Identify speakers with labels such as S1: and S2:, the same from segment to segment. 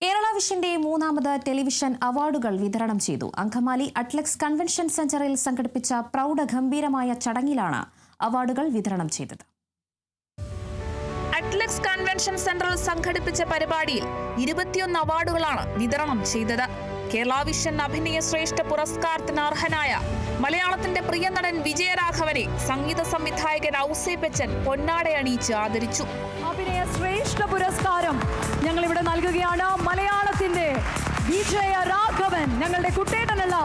S1: കേരള വിഷന്റെ മൂന്നാമത് ടെലിവിഷൻ അവാർഡുകൾ വിതരണം ചെയ്തു. അങ്കമാലി അറ്റ്ലക്സ് കൺവെൻഷൻ സെന്ററിൽ സംഘടിപ്പിച്ച പ്രൗഢഗംഭീരമായ ചടങ്ങിലാണ് അവാർഡുകൾ വിതരണം ചെയ്തത്.
S2: അറ്റ്ലക്സ് കൺവെൻഷൻ സെന്ററിൽ സംഘടിപ്പിച്ച പരിപാടിയിൽ 21 അവാർഡുകളാണ് വിതരണം ചെയ്തത്. കേരള വിഷൻ അഭിനയ ശ്രേഷ്ഠ പുരസ്കാരത്തിന് അർഹനായ മലയാളത്തിന്റെ പ്രിയ നടൻ വിജയരാഘവനെ സംഗീത സംവിധായകൻ ഔസേപ്പച്ചൻ പൊന്നാടയണിയിച്ച് ആദരിച്ചു.
S3: അഭിനയ ശ്രേഷ്ഠ പുരസ്കാരം ഞങ്ങൾ ഇവിടെ നൽകുകയാണ്. മലയാളത്തിന്റെ വിജയരാഘവൻ, ഞങ്ങളുടെ കുട്ടേട്ടനുള്ള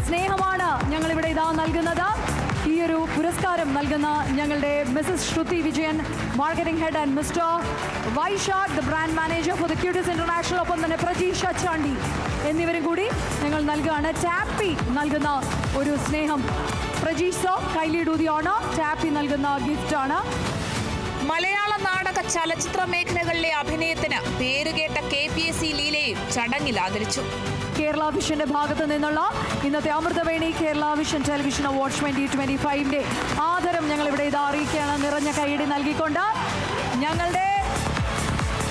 S3: സ്നേഹമാണ് ഞങ്ങൾ ഇവിടെ ഇതാ നൽകുന്നത്. ഈ ഒരു പുരസ്കാരം നൽകുന്ന ഞങ്ങളുടെ Mrs Shruthi Vijayan, marketing head, and Mr Vysakh, the brand manager for the Cuties International, ഒപ്പം തന്നെ പ്രജീഷ ചാണ്ടി എന്നിവരും കൂടി ഞങ്ങൾ നൽകുകയാണ്. ടാപ്പി നൽകുന്ന ഒരു സ്നേഹം. Prajeesh Kaili do the honour. ടാപ്പി നൽകുന്ന ഗിഫ്റ്റാണ്.
S2: മലയാള നാടക ചലച്ചിത്ര മേഖലകളിലെ അഭിനയത്തിന് പേരുകേട്ട KPSC ലീലയും ചടങ്ങിൽ ആദരിച്ചു.
S3: കേരള വിഷന്റെ ഭാഗത്ത് നിന്നുള്ള ഇന്നത്തെ Amruthaveni Kerala vision television award 2025 ആദരം ഞങ്ങൾ ഇവിടെ ഇത് അറിയിക്കുകയാണ്. നിറഞ്ഞ കൈയടി നൽകിക്കൊണ്ട് ഞങ്ങളുടെ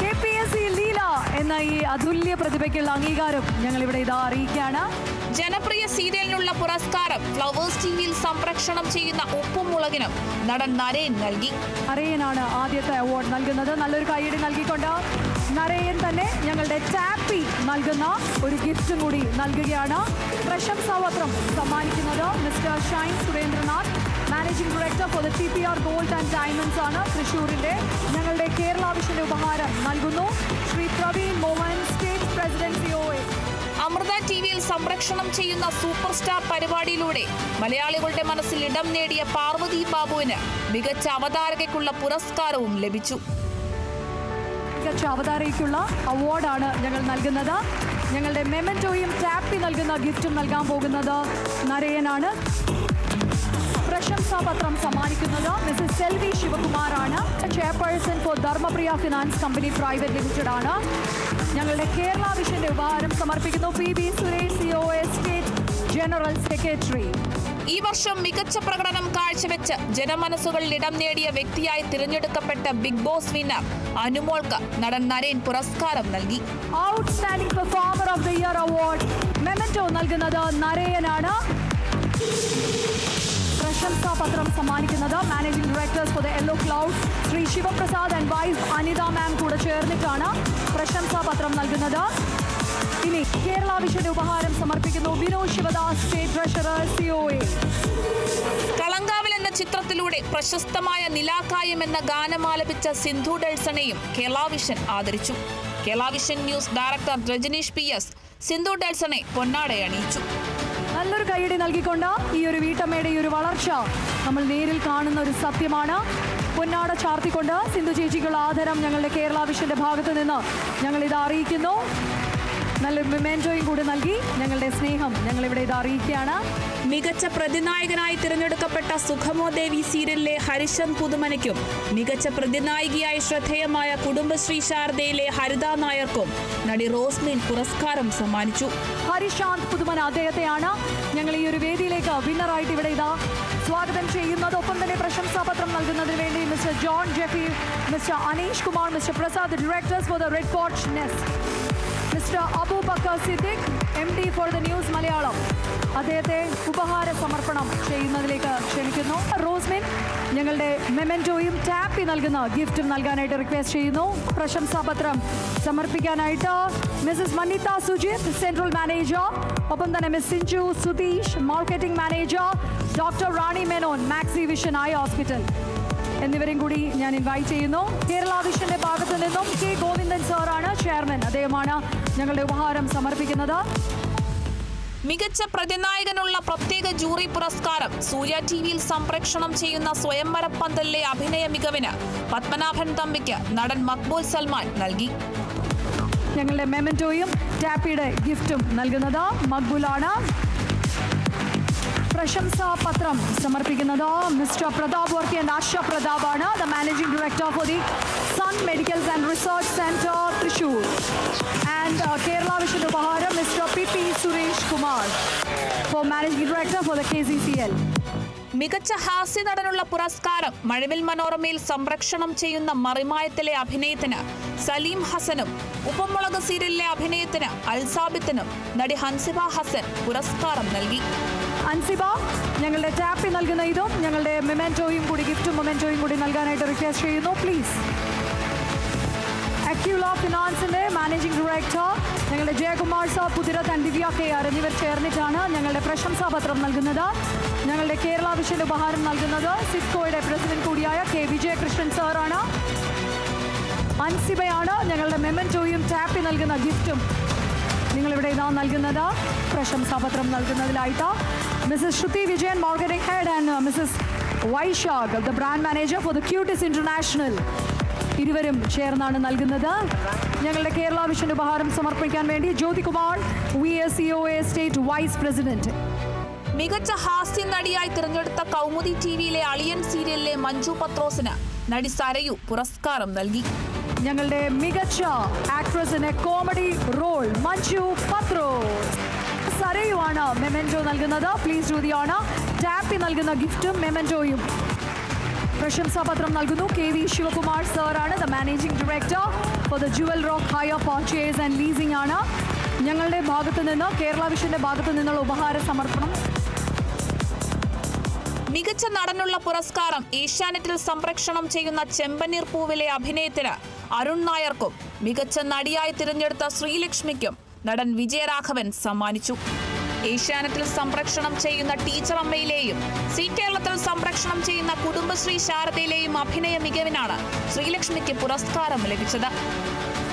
S3: KPSC ലീല എന്ന ഈ അതുല്യ പ്രതിഭയ്ക്കുള്ള അംഗീകാരം ഞങ്ങൾ ഇവിടെ ഇത് അറിയിക്കുകയാണ്.
S2: ജനപ്രിയ സീരിയലിനുള്ള പുരസ്കാരം ഫ്ലവേഴ്സ് ടിവിയിൽ സംപ്രേഷണം ചെയ്യുന്ന ഉപ്പും മുളകിനും നടൻ നരേൻ നൽകി.
S3: നരേനാണ് ആദ്യത്തെ അവാർഡ് നൽകുന്നത്. നല്ലൊരു കൈയടി നൽകിക്കൊണ്ട് നരേൻ തന്നെ ഞങ്ങളുടെ ടാപ്പി നൽകുന്ന ഒരു ഗിഫ്റ്റും കൂടി നൽകുകയാണ്. പ്രശംസാപത്രം സമ്മാനിക്കുന്നത് Mr Shine Surendranath, managing director for the TPR gold and diamonds ആണ്, തൃശ്ശൂരിന്റെ. ഞങ്ങളുടെ കേരള വിഷന്റെ ഉപഹാരം നൽകുന്നു Shri Praveen Mohan, state president COA.
S2: Amrita ടിവിയിൽ സംപ്രേഷണം ചെയ്യുന്ന സൂപ്പർ സ്റ്റാർ പരിപാടിയിലൂടെ മലയാളികളുടെ മനസ്സിൽ ഇടം നേടിയ പാർവതി ബാബുവിന് മികച്ച അവതാരകയ്ക്കുള്ള പുരസ്കാരവും ലഭിച്ചു.
S3: മികച്ച അവതാരകയ്ക്കുള്ള അവാർഡാണ് ഞങ്ങൾ നൽകുന്നത്. ഞങ്ങളുടെ മെമന്റോയും ടാപ്പി നൽകുന്ന ഗിഫ്റ്റും നൽകാൻ പോകുന്നത് നരയനാണ്. പ്രശംസാപത്രം സമ്മാനിക്കുന്നത് മിസസ് സെൽവി ശിവകുമാറാണ്, chairperson for Dharmapriya finance company private limited ആണ്. ഞങ്ങളുടെ കേരള വിഷന്റെ ഉപഹാരം സമർപ്പിക്കുന്നു PB Suresh, COA, state general secretary.
S2: ഈ വർഷം മികച്ച പ്രകടനം കാഴ്ചവെച്ച് ജനമനസ്സുകളിൽ ഇടം നേടിയ വ്യക്തിയായി തിരഞ്ഞെടുക്കപ്പെട്ട ബിഗ് ബോസ് വിന്നർ അനുമോൾക്ക് നടൻ നരേൻ പുരസ്കാരം നൽകി.
S3: Outstanding performer of the year award memento നൽകുന്നത് നരേനാണ്. പ്രശംസാപത്രം സമ്മാനിക്കുന്നത് managing directors for the Yellow Cloud Shri Shivaprasad and wife Anitha ma'am കൂടെ ചേർന്നിട്ടാണ് പ്രശംസാപത്രം നൽകുന്നത്. ഇനി കേരള വിഷന്റെ ഉപഹാരം സമർപ്പിക്കുന്നു Vinod Sivadas, state treasurer, COA.
S2: കളങ്കാവിൽ എന്ന ചിത്രത്തിലൂടെ പ്രശസ്തമായ നിലാക്കായം എന്ന ഗാനം ആലപിച്ച സിന്ധു ഡെൽസണെയും കേരള വിഷൻ ആദരിച്ചു. Kerala Vision news director Rajaneesh PS Sindhu ഡെൽസണെ പൊന്നാടയണിയിച്ചു.
S3: നല്ലൊരു കൈയടി നൽകിക്കൊണ്ട് ഈ ഒരു വീട്ടമ്മയുടെ ഈ ഒരു വളർച്ച നമ്മൾ നേരിൽ കാണുന്ന ഒരു സത്യമാണ്. പൊന്നാട ചാർത്തിക്കൊണ്ട് സിന്ധു ചേച്ചിക്കുള്ള ആദരം ഞങ്ങളുടെ കേരള വിഷന്റെ ഭാഗത്ത് നിന്ന് ഞങ്ങൾ ഇത് അറിയിക്കുന്നു. നല്ലൊരു മെമന്റോയും കൂടി നൽകി ഞങ്ങളുടെ സ്നേഹം ഞങ്ങളിവിടെ ഇത് അറിയിക്കുകയാണ്.
S2: മികച്ച പ്രതിനായകനായി തിരഞ്ഞെടുക്കപ്പെട്ട സുഖമോ ദേവി സീരിയലിലെ ഹരിശന്ത് പുതുമനയ്ക്കും മികച്ച പ്രതിനായികയായി ശ്രദ്ധേയമായ കുടുംബശ്രീ ശാരദയിലെ ഹരിത നായർക്കും നടി റോസ്ലിൻ പുരസ്കാരം സമ്മാനിച്ചു.
S3: ഹരിശാന്ത് പുതുമന അദ്ദേഹത്തെയാണ് ഞങ്ങൾ ഈ ഒരു വേദിയിലേക്ക് വിന്നറായിട്ട് ഇവിടെ ഇതാ സ്വാഗതം ചെയ്യുന്നത്. ഒപ്പം തന്നെ പ്രശംസാപത്രം നൽകുന്നതിന് വേണ്ടി Mr John Jeffy, Mr Aneesh Kumar, Mr Prasad, directors for the Red Coach Nest, Mr Aboobacker Siddique, MD for the News Malayalam, അദ്ദേഹത്തെ ഉപഹാര സമർപ്പണം ചെയ്യുന്നതിലേക്ക് ക്ഷണിക്കുന്നു. റോസ്മിൻ ഞങ്ങളുടെ മെമന്റോയും ടാപ്പി നൽകുന്ന ഗിഫ്റ്റും നൽകാനായിട്ട് റിക്വസ്റ്റ് ചെയ്യുന്നു. പ്രശംസാപത്രം സമർപ്പിക്കാനായിട്ട് missus Manitha Sujith, central manager, ഒപ്പം തന്നെ miss Sinchu Sutheesh, marketing manager, doctor Rani Menon, Maxi Vision eye hospital എന്നിവരെയും കൂടി ഞാൻ ഇൻവൈറ്റ് ചെയ്യുന്നു. കേരള വിഷന്റെ ഭാഗത്തു നിന്നും K ഗോവിന്ദൻ സാറാണ് ചെയർമാൻ, അദ്ദേഹമാണ് ഞങ്ങളുടെ ഉപഹാരം സമർപ്പിക്കുന്നത്.
S2: മികച്ച പ്രതിനായകനുള്ള പ്രത്യേക ജൂറി പുരസ്കാരം സൂര്യ TVയിൽ സംപ്രേഷണം ചെയ്യുന്ന സ്വയംവര പന്തലിലെ അഭിനയ മികവിന് പത്മനാഭൻ തമ്പിക്ക് നടൻ മക്ബൂൽ സൽമാൻ നൽകി.
S3: ഞങ്ങളുടെ മെമന്റോയും ടാപ്പിയുടെ ഗിഫ്റ്റും നൽകുന്നത് മക്ബൂലാണ്. പ്രശംസാപത്രം സമർപ്പിക്കുന്നത് മിസ്റ്റർ പ്രതാപ് വർക്കി ആൻഡ് ആശ പ്രതാപാണ്, the managing director for the Sun medicals and research centre Thrissur. And Kerala വിഷന്റെ ഉപഹാരം mister PP Suresh Kumar, for managing director for the KCCL.
S2: മികച്ച ഹാസ്യ നടനുള്ള പുരസ്കാരം മഴവിൽ മനോരമയിൽ സംപ്രേഷണം ചെയ്യുന്ന മറിമായത്തിലെ അഭിനയത്തിന് സലീം ഹസനും ഉപ്പുമുളക് സീരിയലിലെ അഭിനയത്തിന് അൽസാബിത്തിനും നടി ഹൻസിബ ഹസൻ പുരസ്കാരം നൽകി.
S3: അൻസിബ, ഞങ്ങളുടെ ടാപ്പി നൽകുന്ന ഇതും ഞങ്ങളുടെ മെമെന്റോയും കൂടി ഗിഫ്റ്റും മൊമെന്റോയും കൂടി നൽകാനായിട്ട് റിക്വസ്റ്റ് ചെയ്യുന്നു, പ്ലീസ്. അക്യൂല ഫിനാൻസിന്റെ മാനേജിംഗ് ഡയറക്ടർ ഞങ്ങളുടെ Jayakumar sir, Puthirath and Divya K R എന്നിവർ ചേർന്നിട്ടാണ് ഞങ്ങളുടെ പ്രശംസാപത്രം നൽകുന്നത്. ഞങ്ങളുടെ കേരള വിഷന്റെ ഉപഹാരം നൽകുന്നത് സിഡ്കോയുടെ പ്രസിഡന്റ് കൂടിയായ കെ വിജയകൃഷ്ണൻ സാറാണ്. അൻസിബയാണ് ഞങ്ങളുടെ മെമെന്റോയും ടാപ്പി നൽകുന്ന ഗിഫ്റ്റും നിങ്ങളിവിടെ ഇതാ നൽകുന്നത്. പ്രശംസാപത്രം നൽകുന്നതിലായിട്ട് missus Shruthi Vijayan, marketing head, and missus Vaishakh, the brand manager for the Cutis international, ഇരുവരും ചേർന്നാണ് നൽകുന്നത്. ഞങ്ങളുടെ കേരള വിഷന്റെ ഉപഹാരം സമർപ്പിക്കാൻ വേണ്ടി Jyothikumar, VSCOA state vice president.
S2: മികച്ച ഹാസ്യ നടിയായി തിരഞ്ഞെടുത്ത കൗമുദി ടിവിയിലെ അളിയൻ സീരിയലിലെ മഞ്ജു പത്രോസിന് നടി സരയു പുരസ്കാരം നൽകി.
S3: ഞങ്ങളുടെ മികച്ച actress in a comedy role Manju Pathrose. സരയുവാണ് മെമെന്റോ നൽകുന്നത്. പ്ലീസ് ജ്യോതിയാണ് ടാപ്പി നൽകുന്ന ഗിഫ്റ്റും മെമെന്റോയും. പ്രശംസാപത്രം നൽകുന്നു കെ വി ശിവകുമാർ സാറാണ്, the managing director for the Jewel Rock hire purchase and leasing ആണ്. ഞങ്ങളുടെ ഭാഗത്തു നിന്ന്, കേരള വിഷന്റെ ഭാഗത്തു നിന്നുള്ള ഉപഹാര സമർപ്പണം.
S2: മികച്ച നടനുള്ള പുരസ്കാരം ഏഷ്യാനെറ്റിൽ സംപ്രേഷണം ചെയ്യുന്ന ചെമ്പനീർ പൂവിലെ അഭിനയത്തിന് അരുൺ നായർക്കും മികച്ച നടിയായി തിരഞ്ഞെടുത്ത ശ്രീലക്ഷ്മിക്കും നടൻ വിജയരാഘവൻ സമ്മാനിച്ചു. ഏഷ്യാനെറ്റിൽ സംപ്രേഷണം ചെയ്യുന്ന ടീച്ചർ അമ്മയിലെയും സി കേരളത്തിൽ സംപ്രേഷണം ചെയ്യുന്ന കുടുംബശ്രീ ശാരദയിലെയും അഭിനയ മികവിനാണ് ശ്രീലക്ഷ്മിക്ക് പുരസ്കാരം ലഭിച്ചത്.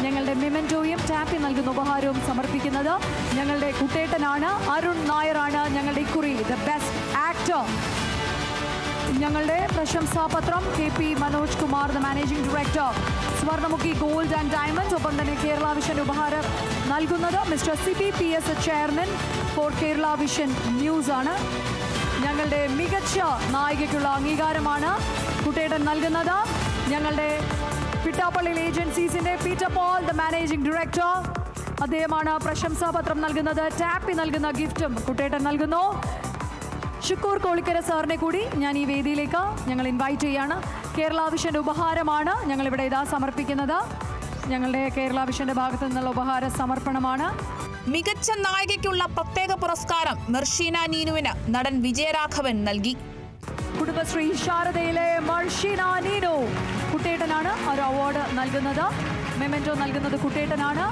S3: ഞങ്ങളുടെ മെമെന്റോയും ടാപ്പി നൽകുന്ന ഉപഹാരവും സമർപ്പിക്കുന്നത് ഞങ്ങളുടെ കുട്ടേട്ടനാണ്. അരുൺ നായരാണ് ഞങ്ങളുടെ ഇക്കുറി ദ ബെസ്റ്റ് ആക്ടർ. ഞങ്ങളുടെ പ്രശംസാപത്രം KP Manoj Kumar, the managing director, Swarnamukhi gold and diamonds. ഒപ്പം തന്നെ കേരള വിഷൻ ഉപഹാരം നൽകുന്നത് mister CPPS chairman for Kerala Vision news ആണ്. ഞങ്ങളുടെ മികച്ച നായികയ്ക്കുള്ള അംഗീകാരമാണ് കുട്ടേട്ടൻ നൽകുന്നത്. ഞങ്ങളുടെ പിട്ടാപ്പള്ളി ഏജൻസീസിന്റെ Peter Paul, the managing director, അദ്ദേഹമാണ് പ്രശംസാപത്രം നൽകുന്നത്. ടാപ്പി നൽകുന്ന ഗിഫ്റ്റും കുട്ടേട്ടൻ നൽകുന്നു. ഷുക്കൂർ കോളിക്കര സാറിനെ കൂടി ഞാൻ ഈ വേദിയിലേക്ക് ഞങ്ങൾ ഇൻവൈറ്റ് ചെയ്യാണ്. കേരള വിഷന്റെ ഉപഹാരമാണ് ഞങ്ങളിവിടെ ഇതാ സമർപ്പിക്കുന്നത്. ഞങ്ങളുടെ കേരള വിഷന്റെ ഭാഗത്തു നിന്നുള്ള ഉപഹാര സമർപ്പണമാണ്.
S2: മികച്ച നായികയ്ക്കുള്ള പ്രത്യേക പുരസ്കാരം മെർഷീന നീനുവിന് നടൻ വിജയരാഘവൻ നൽകി.
S3: കുടുംബശ്രീ ശാരദയിലെ മെർഷീന നീനു, കുട്ടേട്ടനാണ് ഒരു അവാർഡ് നൽകുന്നത്. മെമെന്റോ നൽകുന്നത് കുട്ടേട്ടനാണ്.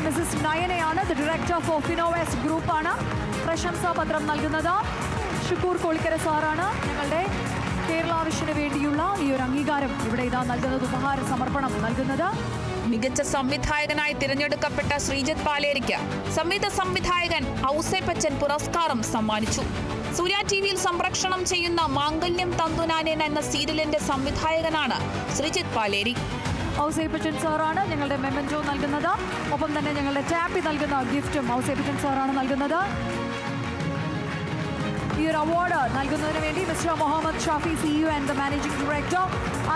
S3: മിസസ് നയനയാണ്, ദ ഡയറക്ടർ ഫോർ ഫിനോവെസ്റ്റ് ഗ്രൂപ്പാണ്. പ്രശംസാപത്രം നൽകുന്നത് ഷുക്കൂർ കോളിക്കര സാറാണ്. ഞങ്ങളുടെ കേരള വിഷന് വേണ്ടിയുള്ള ഈ ഒരു അംഗീകാരം ഇവിടെ ഇതാ നൽകുന്നത്, ഉപഹാര സമർപ്പണം നൽകുന്നത്.
S2: മികച്ച സംവിധായകനായി തിരഞ്ഞെടുക്കപ്പെട്ട ശ്രീജിത്ത് പാലേരിക്ക് സംഗീത സംവിധായകൻ ഔസേപ്പച്ചൻ പുരസ്കാരം സമ്മാനിച്ചു. സൂര്യ ടിവിയിൽ സംപ്രേഷണം ചെയ്യുന്ന മാംഗല്യം തന്തുനാനേൻ എന്ന സീരിയലിന്റെ സംവിധായകനാണ് ശ്രീജിത്ത് പാലേരി.
S3: ഔസേപ്പച്ചൻ സാറാണ് ഞങ്ങളുടെ മെമെന്റോ നൽകുന്നത്. ഒപ്പം തന്നെ ഞങ്ങളുടെ ടാപ്പി നൽകുന്ന ഗിഫ്റ്റും ഔസേപ്പച്ചൻ സാറാണ് നൽകുന്നത്. ഈ ഒരു അവാർഡ് നൽകുന്നതിന് വേണ്ടി Mr Muhammad Shafi CEO and the managing director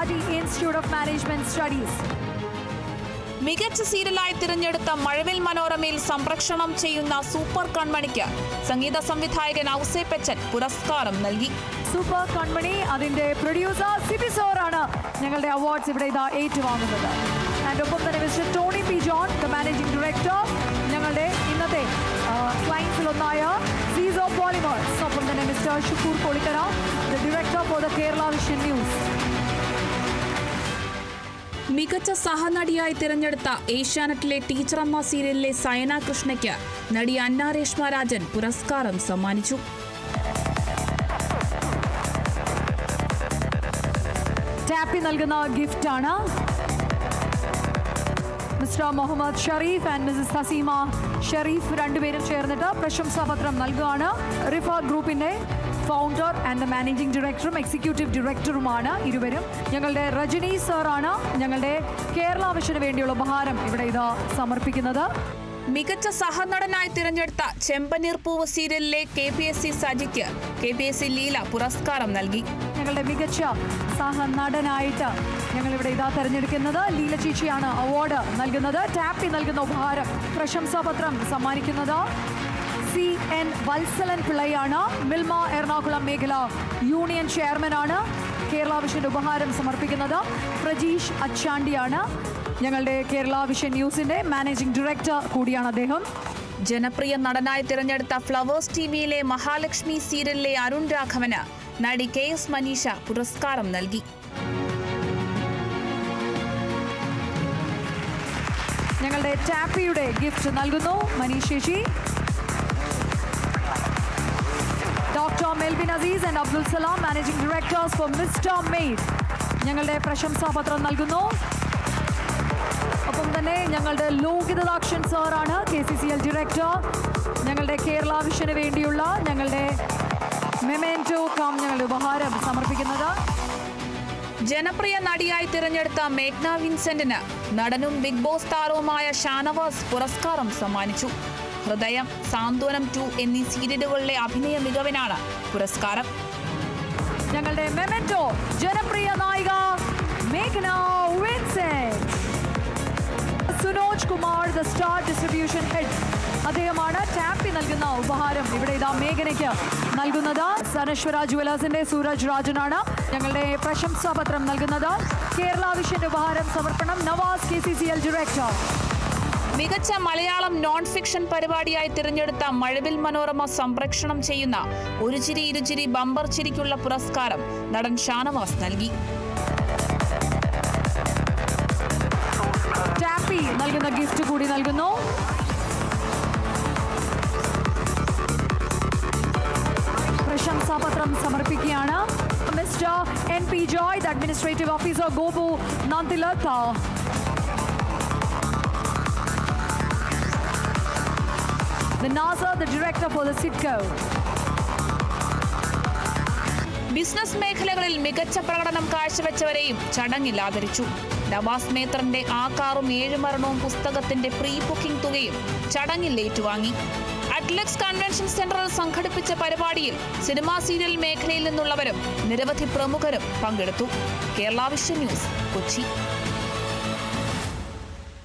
S3: RD institute of management studies.
S2: മികച്ച സീരിയലായി തിരഞ്ഞെടുത്ത മഴവിൽ മനോരമയിൽ സംപ്രേഷണം ചെയ്യുന്ന സൂപ്പർ കൺമണിക്ക് സംഗീത സംവിധായകൻ ഔസേപ്പച്ചൻ പുരസ്കാരം നൽകി.
S3: സൂപ്പർ കൺമണി, അതിന്റെ പ്രൊഡ്യൂസർ CP സാറാണ് ഞങ്ങളുടെ അവാർഡ്സ് ഇവിടെ ഇതാ ഏറ്റുവാങ്ങുന്നത്. ആൻഡ് ഒപ്പം തന്നെ Mr Tony P. John, the managing director, ഞങ്ങളുടെ ഇന്നത്തെ ക്ലയൻസിലൊന്നായ സീസോ പോളിമേഴ്സ്. ഒപ്പം തന്നെ Mr Shukoor Kolikkara, the director for the Kerala Vision News.
S2: മികച്ച സഹനടിയായി തിരഞ്ഞെടുത്ത ഏഷ്യാനെറ്റിലെ ടീച്ചറമ്മ സീരിയലിലെ സയന കൃഷ്ണയ്ക്ക് നടി അന്ന രേഷ്മ രാജൻ പുരസ്കാരം സമ്മാനിച്ചു.
S3: ടാപ്പി നൽകുന്ന ഗിഫ്റ്റാണ്. Mister Muhammad Shareef and missus Haseema Shareef രണ്ടുപേരും ചേർന്നിട്ട് പ്രശംസാപത്രം നൽകുകയാണ്. റിഫ ഗ്രൂപ്പിന്റെ ഫൗണ്ടർ ആൻഡ് മാനേജിംഗ് ഡയറക്ടറും എക്സിക്യൂട്ടീവ് ഡയറക്ടറുമാണ് ഇരുവരും. ഞങ്ങളുടെ രജനി സാറാണ് ഞങ്ങളുടെ കേരള വിഷന് വേണ്ടിയുള്ള ഉപഹാരം ഇവിടെ ഇത് സമർപ്പിക്കുന്നത്.
S2: മികച്ച സഹനടനായി തിരഞ്ഞെടുത്ത ചെമ്പനീർ പൂവ് സീരിയലിലെ KPSC സജിക്ക് KPSC ലീല പുരസ്കാരം നൽകി.
S3: ഞങ്ങളുടെ മികച്ച സഹനടനായിട്ട് ഞങ്ങളിവിടെ ഇതാ തെരഞ്ഞെടുക്കുന്നത് ലീല ചേച്ചിയാണ് അവാർഡ് നൽകുന്നത്. ടാപ്പി നൽകുന്ന ഉപഹാരം പ്രശംസാപത്രം സമ്മാനിക്കുന്നത് CN വത്സലൻ പിള്ളയാണ്. മിൽമ എറണാകുളം മേഖല യൂണിയൻ ചെയർമാനാണ്. കേരള വിഷൻ ഉപഹാരം സമർപ്പിക്കുന്നത് പ്രജീഷ് അച്ചാണ്ടിയാണ്. ഞങ്ങളുടെ കേരള വിഷൻ ന്യൂസിന്റെ മാനേജിംഗ് ഡയറക്ടർ കൂടിയാണ് അദ്ദേഹം.
S2: ജനപ്രിയ നടനായി തിരഞ്ഞെടുത്ത ഫ്ലവേഴ്സ് ടിവിയിലെ മഹാലക്ഷ്മി സീരിയലിലെ അരുൺ രാഘവന് നടി KS മനീഷ പുരസ്കാരം നൽകി.
S3: ഞങ്ങളുടെ ടാപ്പിയുടെ ഗിഫ്റ്റ് നൽകുന്നു മനീഷ് ചേച്ചി. Doctor Melvin Azeez and Abdul Salam, managing directors for Mr Maid, ഞങ്ങളുടെ പ്രശംസാപത്രം നൽകുന്നു. ഒപ്പം തന്നെ ഞങ്ങളുടെ ലോകിതദാക്ഷൻ സാറാണ് KCCL ഡയറക്ടർ. ഞങ്ങളുടെ കേരള വിഷന് വേണ്ടിയുള്ള ഞങ്ങളുടെ മെമെന്റോ കം ഞങ്ങളുടെ ഉപഹാരം സമർപ്പിക്കുന്നത്.
S2: ജനപ്രിയ നടിയായി തിരഞ്ഞെടുത്ത മേഘ്ന വിൻസെന്റിന് നടനും ബിഗ് ബോസ് താരവുമായ ഷാനവാസ് പുരസ്കാരം സമ്മാനിച്ചു. ഹൃദയം, സാന്ത്വനം 2 എന്നീ സീരിയലുകളിലെ അഭിനയ മികവിനാണ് പുരസ്കാരം.
S3: ഞങ്ങളുടെ മെമെന്റോ ജനപ്രിയ നായിക മേഘ്ന Vincent. Sunoj Kumar, the star distribution head, അദ്ദേഹമാണ് ടാപ്പി നൽകുന്ന ഉപഹാരം ഇവിടെ ഇതാ മേഘനയ്ക്ക് നൽകുന്നത്. സനശ്വര ജുവലേഴ്സിന്റെ സൂരജ് രാജനാണ് ഞങ്ങളുടെ പ്രശംസാപത്രം നൽകുന്നത്. കേരള വിഷന്റെ ഉപഹാരം സമർപ്പണം നവാസ്, KCCL ഡയറക്ടർ.
S2: മികച്ച മലയാളം നോൺ ഫിക്ഷൻ പരിപാടിയായി തിരഞ്ഞെടുത്ത മഴവിൽ മനോരമ സംപ്രേഷണം ചെയ്യുന്ന ഒരു ചിരി ഇരുചിരി ബമ്പർ ചിരിക്കുള്ള പുരസ്കാരം നടൻ ഷാനവാസ് നൽകി.
S3: ടാപ്പി നൽകുന്ന ഗിഫ്റ്റ് കൂടി നൽകുന്നു. പ്രശംസാപത്രം സമർപ്പിക്കുകയാണ് mister NP Joy, the Administrative Officer, Gopu Nantilatha. The Nazar, the Director for the SIDCO.
S2: Business മേഖലകളിൽ മികച്ച പ്രകടനം കാഴ്ചവെച്ചവരെയും ചടങ്ങിൽ ആദരിച്ചു. നവാസ് മേത്തറിന്റെ ആ കാറും 7 മരണവും പുസ്തകത്തിന്റെ പ്രീ ബുക്കിംഗ് തുകയും ചടങ്ങിൽ ഏറ്റുവാങ്ങി. അറ്റ്ലക്സ് കൺവെൻഷൻ സെന്ററിൽ സംഘടിപ്പിച്ച പരിപാടിയിൽ സിനിമാ സീരിയൽ മേഖലയിൽ നിന്നുള്ളവരും നിരവധി പ്രമുഖരും പങ്കെടുത്തു. Kerala Vision news, Kochi.